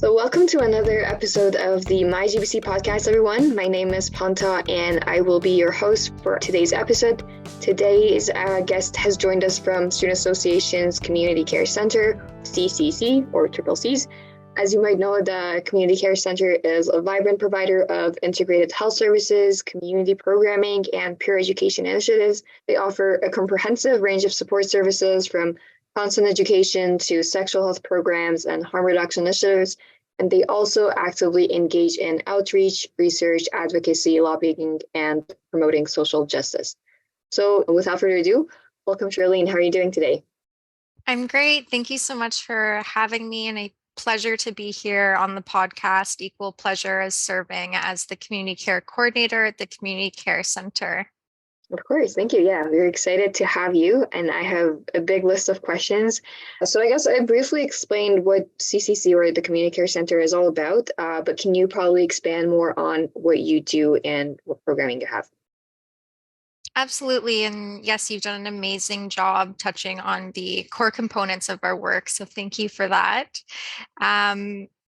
So, welcome to another episode of the My GBC podcast, everyone. My name is Panta, and I will be your host for today's episode. Today's guest has joined us from Student Association's Community Care Center, CCC, or Triple Cs. As you might know, the Community Care Center is a vibrant provider of integrated health services, community programming, and peer education initiatives. They offer a comprehensive range of support services from constant education to sexual health programs and harm reduction initiatives. And they also actively engage in outreach, research, advocacy, lobbying, and promoting social justice. So without further ado, welcome, Charlene. How are you doing today? I'm great. Thank you so much for having me, and a pleasure to be here on the podcast. Equal pleasure as serving as the community care coordinator at the Community Care Center. Of course. Thank you. Yeah, we're excited to have you. And I have a big list of questions. So I guess I briefly explained what CCC or the Community Care Center is all about, but can you probably expand more on what you do and what programming you have? Absolutely. And yes, you've done an amazing job touching on the core components of our work. So thank you for that.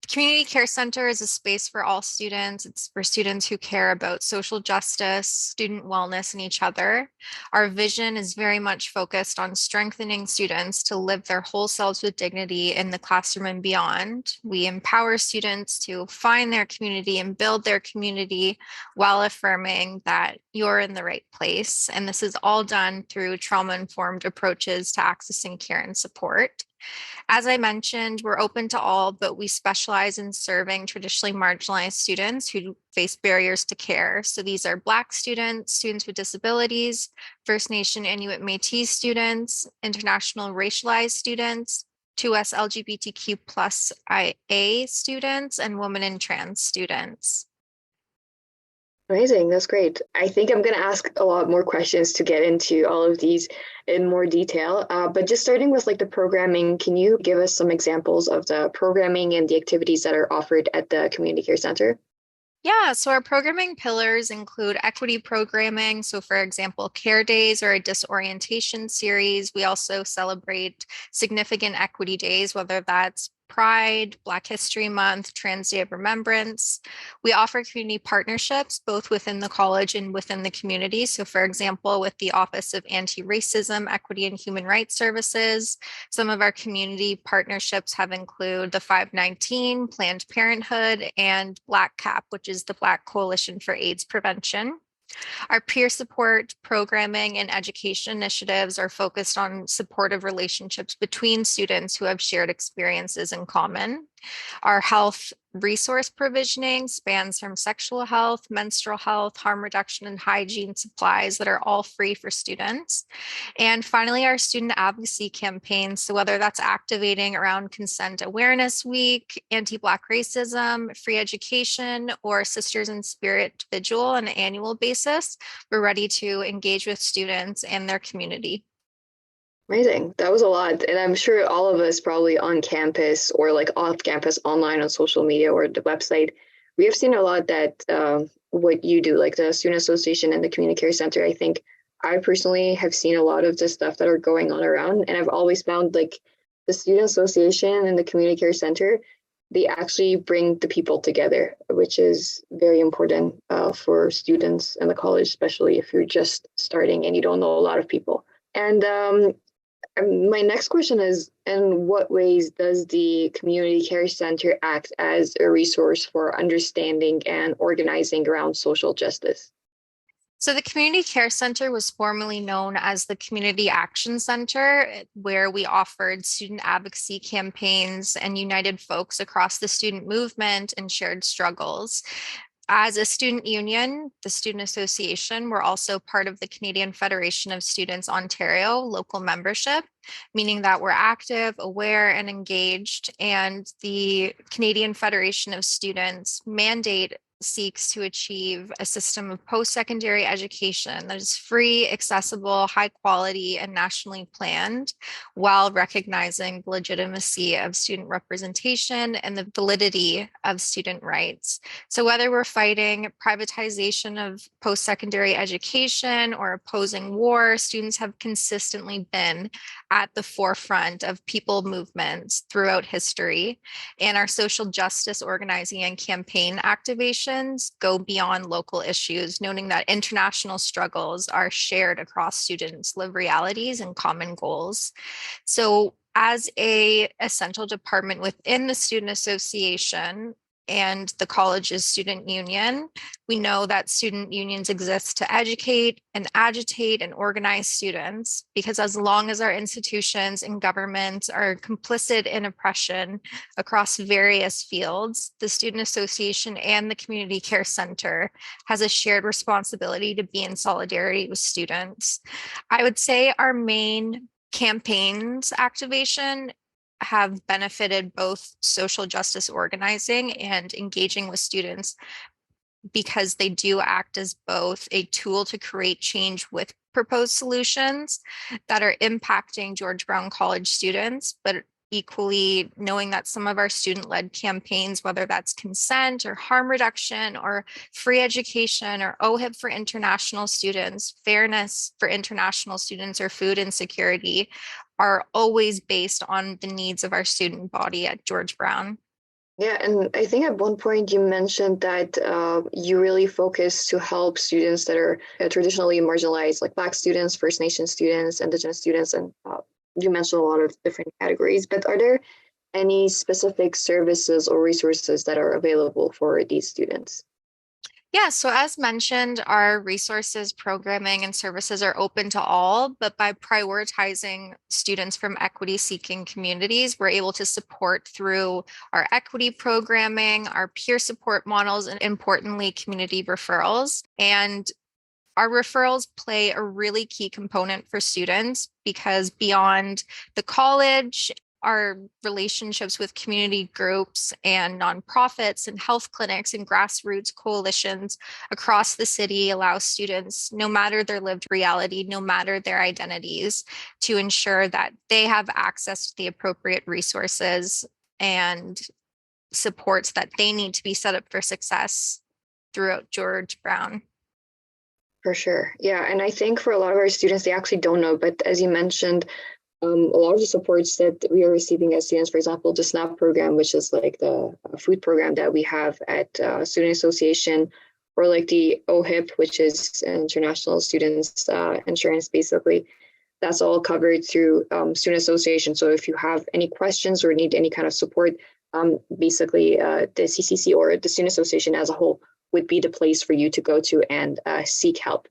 The Community Care Center is a space for all students. It's for students who care about social justice, student wellness, and each other. Our vision is very much focused on strengthening students to live their whole selves with dignity in the classroom and beyond. We empower students to find their community and build their community while affirming that you're in the right place. And this is all done through trauma-informed approaches to accessing care and support. As I mentioned, we're open to all, but we specialize in serving traditionally marginalized students who face barriers to care. So these are Black students, students with disabilities, First Nation Inuit Métis students, international racialized students, 2S LGBTQ plus IA students, and women and trans students. Amazing. That's great. I think I'm going to ask a lot more questions to get into all of these in more detail. But just starting with the programming, can you give us some examples of the programming and the activities that are offered at the Community Care Center? Yeah, so our programming pillars include equity programming. So, for example, Care Days or a disorientation series. We also celebrate significant equity days, whether that's Pride, Black History Month, Trans Day of Remembrance. We offer community partnerships both within the college and within the community. So, for example, with the Office of Anti-Racism, Equity, and Human Rights Services, some of our community partnerships have included the 519, Planned Parenthood, and Black CAP, which is the Black Coalition for AIDS Prevention. Our peer support programming and education initiatives are focused on supportive relationships between students who have shared experiences in common. Our health resource provisioning spans from sexual health, menstrual health, harm reduction, and hygiene supplies that are all free for students. And finally, our student advocacy campaigns. So whether that's activating around Consent Awareness Week, Anti-Black Racism, Free Education, or Sisters in Spirit Vigil on an annual basis, we're ready to engage with students and their community. Amazing. That was a lot. And I'm sure all of us probably on campus or off campus online on social media or the website, we have seen a lot that what you do, like the Student Association and the Community Care Center. I think I personally have seen a lot of the stuff that are going on around. And I've always found the Student Association and the Community Care Center, they actually bring the people together, which is very important for students in the college, especially if you're just starting and you don't know a lot of people. And my next question is, in what ways does the Community Care Center act as a resource for understanding and organizing around social justice? So the Community Care Center was formerly known as the Community Action Center, where we offered student advocacy campaigns and united folks across the student movement and shared struggles. As a student union, the Student Association, we're also part of the Canadian Federation of Students Ontario local membership, meaning that we're active, aware, and engaged. And the Canadian Federation of Students mandate seeks to achieve a system of post-secondary education that is free, accessible, high quality, and nationally planned, while recognizing the legitimacy of student representation and the validity of student rights. So whether we're fighting privatization of post-secondary education or opposing war, students have consistently been at the forefront of people movements throughout history. And our social justice organizing and campaign activations go beyond local issues, noting that international struggles are shared across students' lived realities and common goals. So as a essential department within the Student Association and the college's student union, we know that student unions exist to educate and agitate and organize students, because as long as our institutions and governments are complicit in oppression across various fields, the Student Association and the Community Care Center has a shared responsibility to be in solidarity with students. I would say our main campaigns activation have benefited both social justice organizing and engaging with students, because they do act as both a tool to create change with proposed solutions that are impacting George Brown College students, but equally knowing that some of our student-led campaigns, whether that's consent or harm reduction or free education or OHIP for international students, fairness for international students, or food insecurity, are always based on the needs of our student body at George Brown. Yeah, and I think at one point you mentioned that you really focus to help students that are traditionally marginalized, like Black students, First Nation students, Indigenous students, and you mentioned a lot of different categories. But are there any specific services or resources that are available for these students? Yeah, so as mentioned, our resources, programming, and services are open to all, but by prioritizing students from equity-seeking communities, we're able to support through our equity programming, our peer support models, and importantly, community referrals. And our referrals play a really key component for students, because beyond the college, our relationships with community groups and nonprofits and health clinics and grassroots coalitions across the city allow students, no matter their lived reality, no matter their identities, to ensure that they have access to the appropriate resources and supports that they need to be set up for success throughout George Brown. For sure. Yeah. And I think for a lot of our students, they actually don't know. But as you mentioned, a lot of the supports that we are receiving as students, for example, the SNAP program, which is like the food program that we have at Student Association, or like the OHIP, which is International Students Insurance, basically. That's all covered through Student Association. So if you have any questions or need any kind of support, basically the CCC or the Student Association as a whole would be the place for you to go to and seek help.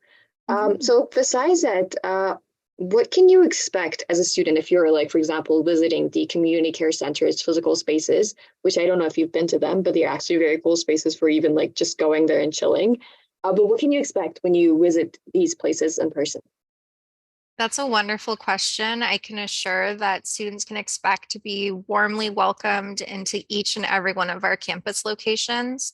So besides that, what can you expect as a student if you're, like, for example, visiting the community care center's physical spaces, which I don't know if you've been to them, but they're actually very cool spaces for even like just going there and chilling. But what can you expect when you visit these places in person? That's a wonderful question. I can assure that students can expect to be warmly welcomed into each and every one of our campus locations.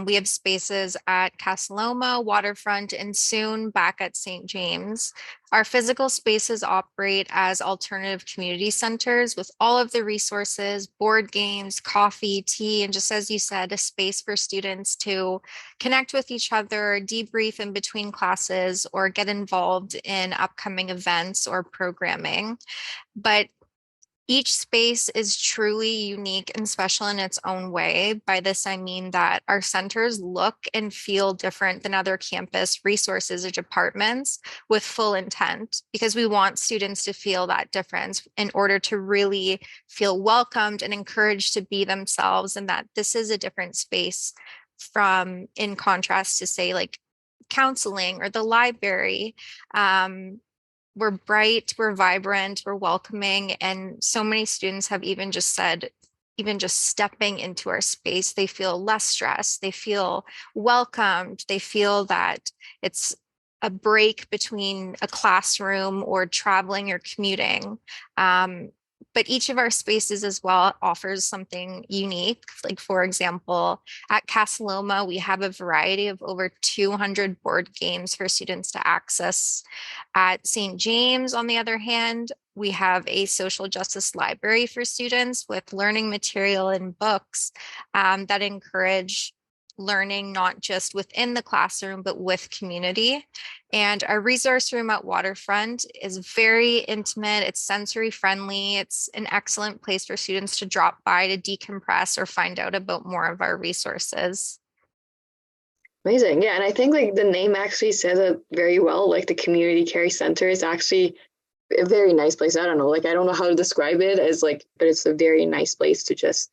We have spaces at Casa Loma, Waterfront, and soon back at St. James. Our physical spaces operate as alternative community centers with all of the resources, board games, coffee, tea, and just as you said, a space for students to connect with each other, debrief in between classes, or get involved in upcoming events or programming. But each space is truly unique and special in its own way. By this, I mean that our centers look and feel different than other campus resources or departments with full intent, because we want students to feel that difference in order to really feel welcomed and encouraged to be themselves, and that this is a different space from, in contrast to, say, like counseling or the library. We're bright, we're vibrant, we're welcoming. And so many students have even just said, even just stepping into our space, they feel less stressed, they feel welcomed, they feel that it's a break between a classroom or traveling or commuting. but each of our spaces as well offers something unique. Like, for example, at Casa Loma, we have a variety of over 200 board games for students to access. At St. James, on the other hand, we have a social justice library for students with learning material and books that encourage learning not just within the classroom, but with community. And our resource room at Waterfront is very intimate. It's sensory friendly. It's an excellent place for students to drop by to decompress or find out about more of our resources. Amazing. Yeah, and I think like the name actually says it very well. Like the community care center is actually a very nice place. I don't know, like I don't know how to describe it as like, but it's a very nice place to just,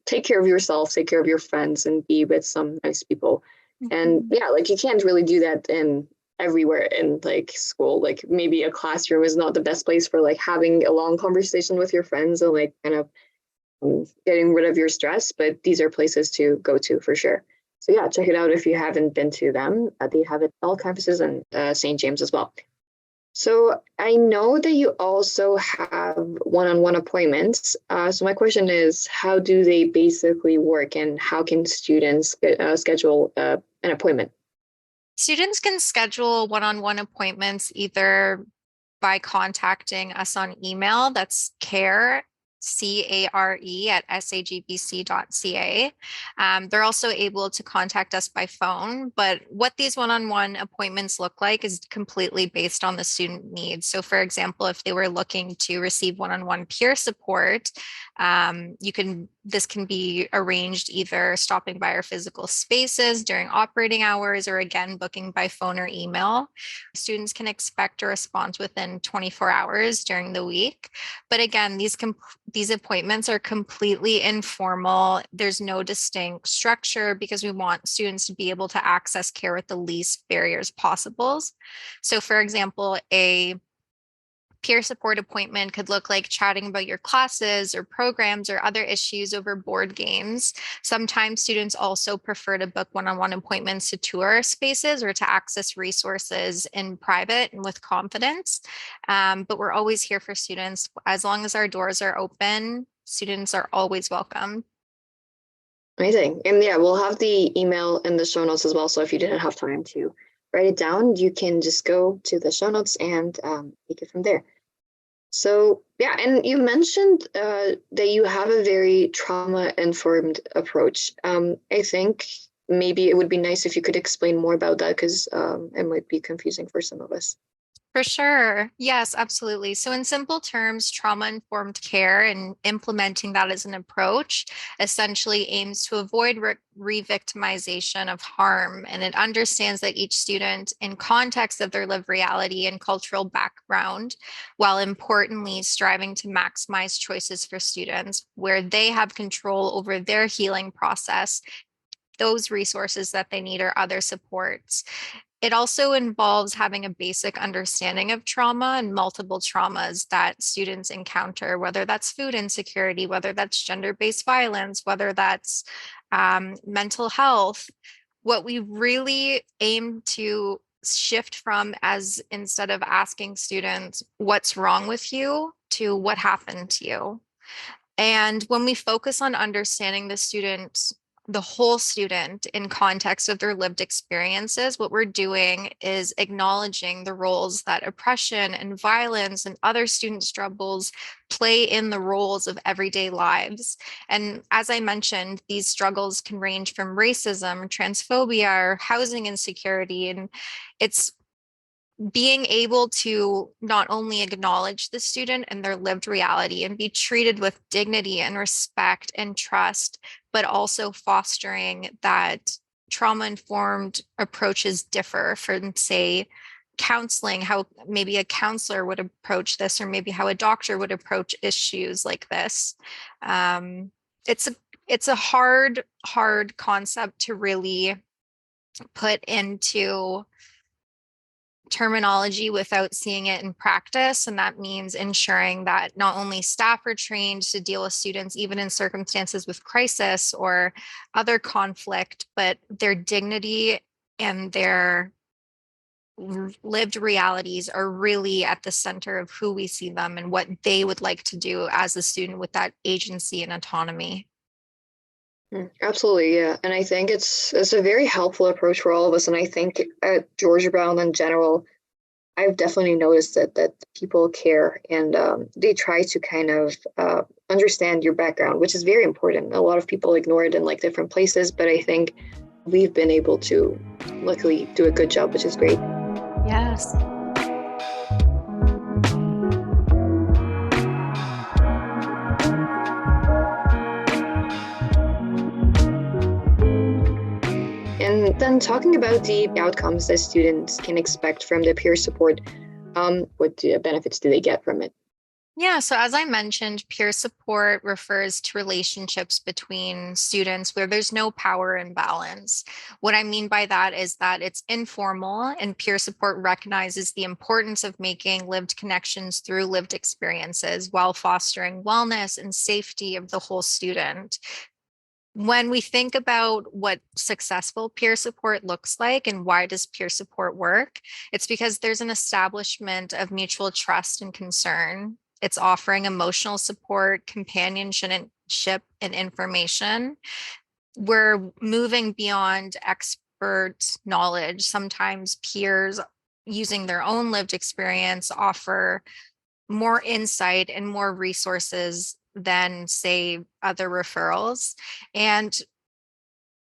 take care of yourself, take care of your friends, and be with some nice people. And Mhm. yeah, like you can't really do that in everywhere in like school. Like maybe a classroom is not the best place for like having a long conversation with your friends and like kind of getting rid of your stress, but these are places to go to for sure. So yeah, check it out if you haven't been to them. They have it all campuses and St. James as well. So I know that you also have one-on-one appointments. So my question is, how do they basically work, and how can students schedule an appointment? Students can schedule one-on-one appointments either by contacting us on email. That's care, at sagbc.ca. They're also able to contact us by phone, but what these one-on-one appointments look like is completely based on the student needs. So for example, if they were looking to receive one-on-one peer support, this can be arranged either stopping by our physical spaces during operating hours or again booking by phone or email. Students can expect a response within 24 hours during the week. But again, these appointments are completely informal. There's no distinct structure because we want students to be able to access care with the least barriers possible. So for example, a peer support appointment could look like chatting about your classes or programs or other issues over board games. Sometimes students also prefer to book one-on-one appointments to tour spaces or to access resources in private and with confidence. But we're always here for students. As long as our doors are open, students are always welcome. Amazing. And yeah, we'll have the email in the show notes as well. So if you didn't have time to write it down, you can just go to the show notes and take it from there. So yeah, and you mentioned that you have a very trauma-informed approach. I think maybe it would be nice if you could explain more about that because it might be confusing for some of us. For sure. Yes, absolutely. So, in simple terms, trauma informed care and implementing that as an approach essentially aims to avoid re victimization of harm. And it understands that each student, in context of their lived reality and cultural background, while importantly striving to maximize choices for students where they have control over their healing process, those resources that they need, or other supports. It also involves having a basic understanding of trauma and multiple traumas that students encounter, whether that's food insecurity, whether that's gender-based violence, whether that's mental health. What we really aim to shift from as instead of asking students, what's wrong with you, to what happened to you. And when we focus on understanding the whole student in context of their lived experiences, what we're doing is acknowledging the roles that oppression and violence and other student struggles play in the roles of everyday lives. And as I mentioned, these struggles can range from racism, transphobia, or housing insecurity. And it's being able to not only acknowledge the student and their lived reality and be treated with dignity and respect and trust, but also fostering that trauma informed approaches differ from, say, counseling, how maybe a counselor would approach this, or maybe how a doctor would approach issues like this. Um, it's a it's a hard concept to really put into terminology without seeing it in practice. And that means ensuring that not only staff are trained to deal with students, even in circumstances with crisis or other conflict, but their dignity and their lived realities are really at the center of who we see them and what they would like to do as a student with that agency and autonomy. Absolutely, yeah. And I think it's a very helpful approach for all of us. And I think at Georgia Brown in general, I've definitely noticed that people care and they try to kind of understand your background, which is very important. A lot of people ignore it in like different places, but I think we've been able to luckily do a good job, which is great. Yes. And then talking about the outcomes that students can expect from the peer support, what benefits do they get from it? Yeah, so as I mentioned, peer support refers to relationships between students where there's no power imbalance. What I mean by that is that it's informal, and peer support recognizes the importance of making lived connections through lived experiences while fostering wellness and safety of the whole student. When we think about what successful peer support looks like and why does peer support work, it's because there's an establishment of mutual trust and concern. It's offering emotional support, companionship, and information. We're moving beyond expert knowledge. Sometimes peers using their own lived experience offer more insight and more resources than, say, other referrals. And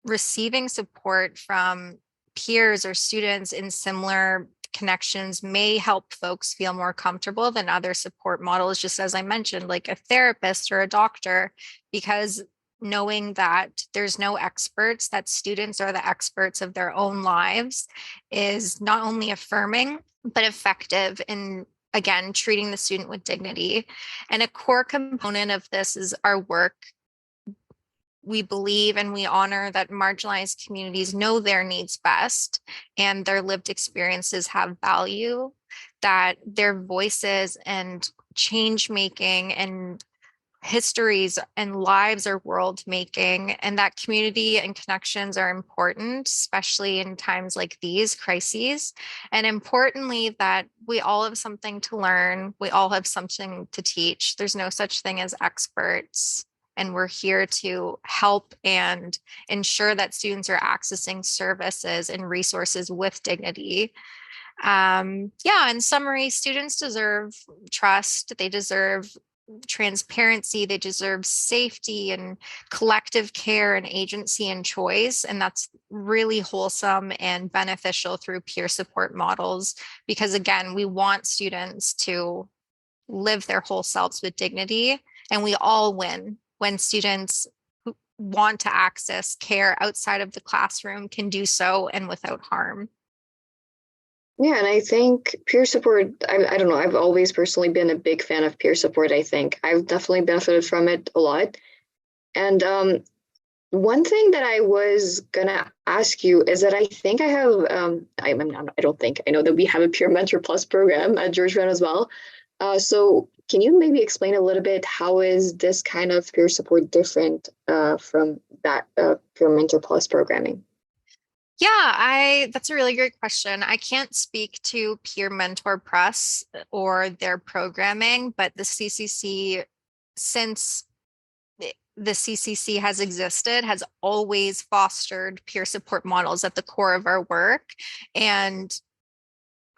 receiving support from peers or students in similar connections may help folks feel more comfortable than other support models, just as I mentioned, like a therapist or a doctor, because knowing that there's no experts, that students are the experts of their own lives, is not only affirming, but effective in, again, treating the student with dignity. And a core component of this is our work. We believe and we honor that marginalized communities know their needs best and their lived experiences have value, that their voices and change making and histories and lives are world making, and that community and connections are important, especially in times like these crises. And importantly, that we all have something to learn, we all have something to teach. There's no such thing as experts. And we're here to help and ensure that students are accessing services and resources with dignity. Yeah, in summary, students deserve trust, they deserve transparency, they deserve safety and collective care and agency and choice. And that's really wholesome and beneficial through peer support models, because again, we want students to live their whole selves with dignity. And we all win when students who want to access care outside of the classroom can do so and without harm. Yeah, and I think peer support, I don't know, I've always personally been a big fan of peer support. I think I've definitely benefited from it a lot. And one thing that I was gonna ask you is that I think I have, I'm not, I don't think, I know that we have a Peer Mentor Plus program at George Brown as well. So can you maybe explain a little bit how is this kind of peer support different from that Peer Mentor Plus programming? Yeah, I that's a really great question. I can't speak to Peer Mentor Press or their programming, but the CCC, since the CCC has existed, has always fostered peer support models at the core of our work. And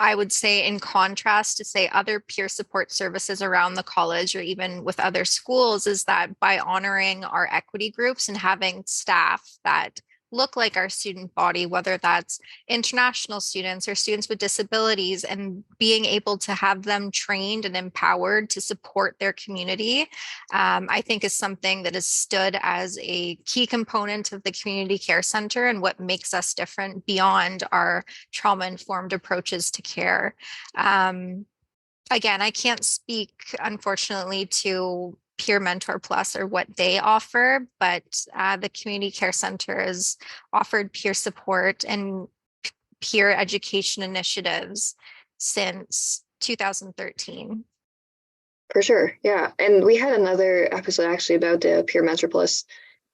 I would say, in contrast to, say, other peer support services around the college or even with other schools, is that by honoring our equity groups and having staff that look like our student body, whether that's international students or students with disabilities, and being able to have them trained and empowered to support their community, I think is something that has stood as a key component of the community care center and what makes us different beyond our trauma-informed approaches to care. Again, I can't speak, unfortunately, to Peer Mentor Plus or what they offer, but the Community Care Center has offered peer support and peer education initiatives since 2013. For sure, yeah. And we had another episode actually about the Peer Mentor Plus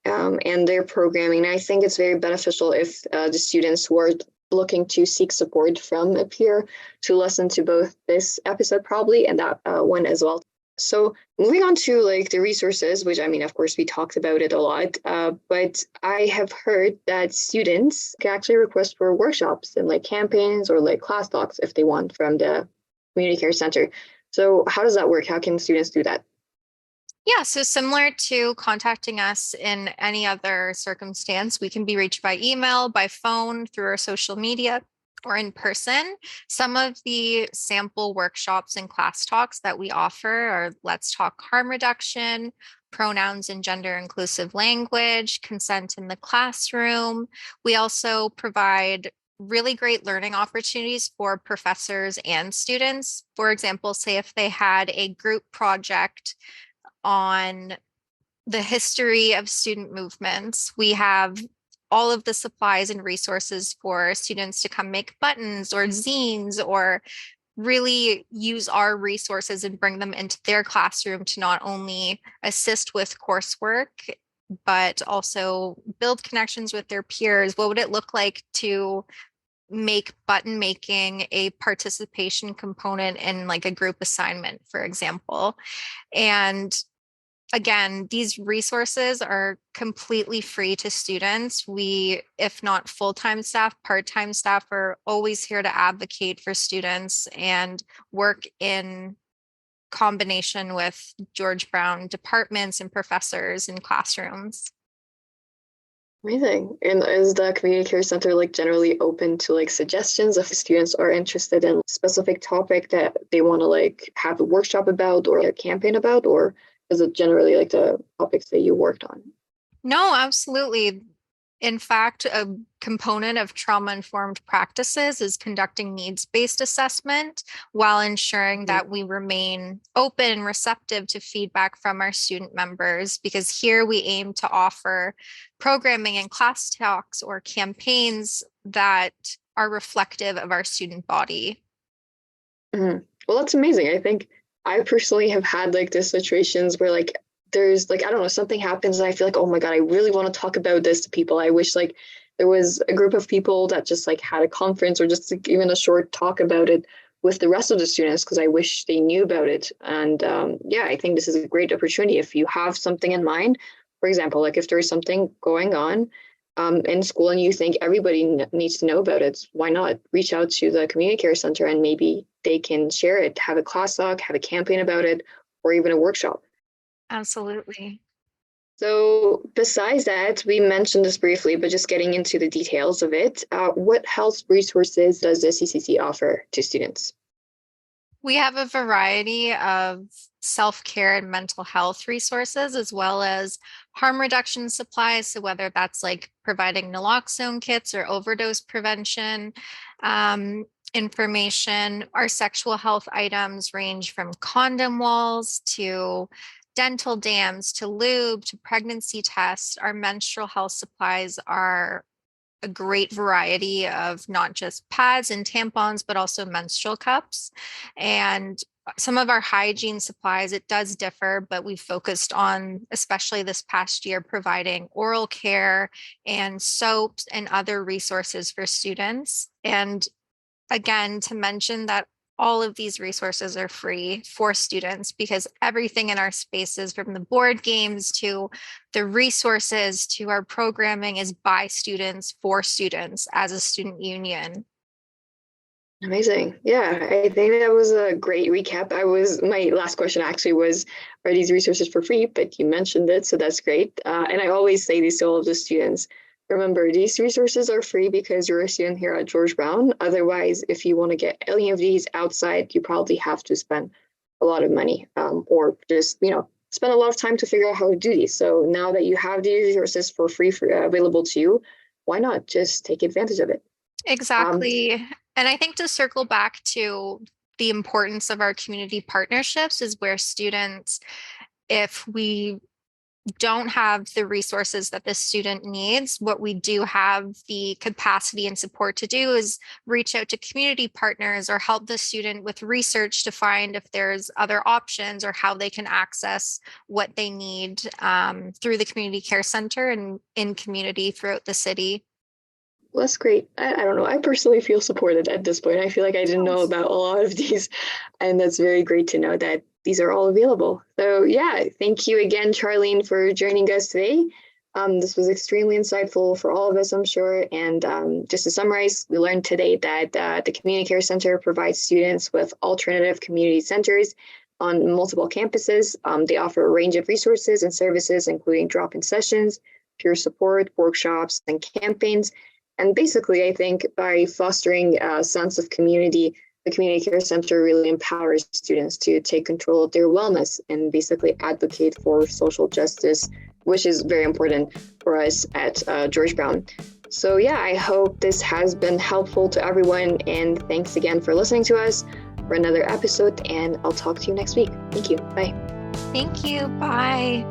and their programming. And I think it's very beneficial if the students who are looking to seek support from a peer to listen to both this episode probably and that one as well. So moving on to like the resources, which I mean, of course, we talked about it a lot, but I have heard that students can actually request for workshops and like campaigns or like class talks if they want from the community care center. So how does that work? How can students do that? Yeah, so similar to contacting us in any other circumstance, we can be reached by email, by phone, through our social media, or in person. Some of the sample workshops and class talks that we offer are Let's Talk Harm Reduction, pronouns and gender inclusive language, consent in the classroom. We also provide really great learning opportunities for professors and students. For example, say if they had a group project on the history of student movements. We have all of the supplies and resources for students to come make buttons or zines or really use our resources and bring them into their classroom to not only assist with coursework, but also build connections with their peers. What would it look like to make button making a participation component in like a group assignment, for example? And again, these resources are completely free to students. We, if not full-time staff, part-time staff are always here to advocate for students and work in combination with George Brown departments and professors in classrooms. Amazing. And is the community care center like generally open to like suggestions if students are interested in a specific topic that they want to like have a workshop about or a campaign about, or is it generally like the topics that you worked on? No, absolutely. In fact, a component of trauma-informed practices is conducting needs-based assessment while ensuring Mhm. that we remain open and receptive to feedback from our student members, because here we aim to offer programming and class talks or campaigns that are reflective of our student body. Mhm. Well, that's amazing. I think I personally have had like these situations where like there's like I don't know something happens and I feel like oh my God I really want to talk about this to people. I wish like there was a group of people that just like had a conference or just like, even a short talk about it with the rest of the students because I wish they knew about it. And yeah, I think this is a great opportunity if you have something in mind. For example, like if there's something going on in school and you think everybody needs to know about it, why not reach out to the community care center and maybe they can share it, have a class talk, have a campaign about it, or even a workshop. Absolutely. So, besides that, we mentioned this briefly, but just getting into the details of it, what health resources does the CCC offer to students? We have a variety of self-care and mental health resources, as well as harm reduction supplies. So whether that's like providing naloxone kits or overdose prevention information, our sexual health items range from condom walls to dental dams to lube to pregnancy tests. Our menstrual health supplies are a great variety of not just pads and tampons, but also menstrual cups. And some of our hygiene supplies, it does differ, but we've focused on, especially this past year, providing oral care and soaps and other resources for students. And again, to mention that all of these resources are free for students because everything in our spaces, from the board games to the resources to our programming, is by students for students as a student union. Amazing. Yeah, I think that was a great recap. My last question actually was, are these resources for free? But you mentioned it, so that's great. And I always say this to all of the students. Remember, these resources are free because you're a student here at George Brown. Otherwise, if you want to get any of these outside, you probably have to spend a lot of money or just, spend a lot of time to figure out how to do these. So now that you have these resources for free available to you, why not just take advantage of it? Um, Exactly. And I think to circle back to the importance of our community partnerships is where students, if we don't have the resources that the student needs, what we do have the capacity and support to do is reach out to community partners or help the student with research to find if there's other options or how they can access what they need through the community care center and in community throughout the city. Well, that's great. I don't know. I personally feel supported at this point. I feel like I didn't know Yes. about a lot of these, and that's very great to know that these are all available. So, yeah, thank you again, Charlene, for joining us today. This was extremely insightful for all of us, I'm sure. And just to summarize, we learned today that the Community Care Center provides students with alternative community centers on multiple campuses. They offer a range of resources and services, including drop-in sessions, peer support, workshops, and campaigns. And basically, I think by fostering a sense of community, the Community Care Center really empowers students to take control of their wellness and basically advocate for social justice, which is very important for us at George Brown. So, yeah, I hope this has been helpful to everyone. And thanks again for listening to us for another episode. And I'll talk to you next week. Thank you. Bye. Thank you. Bye.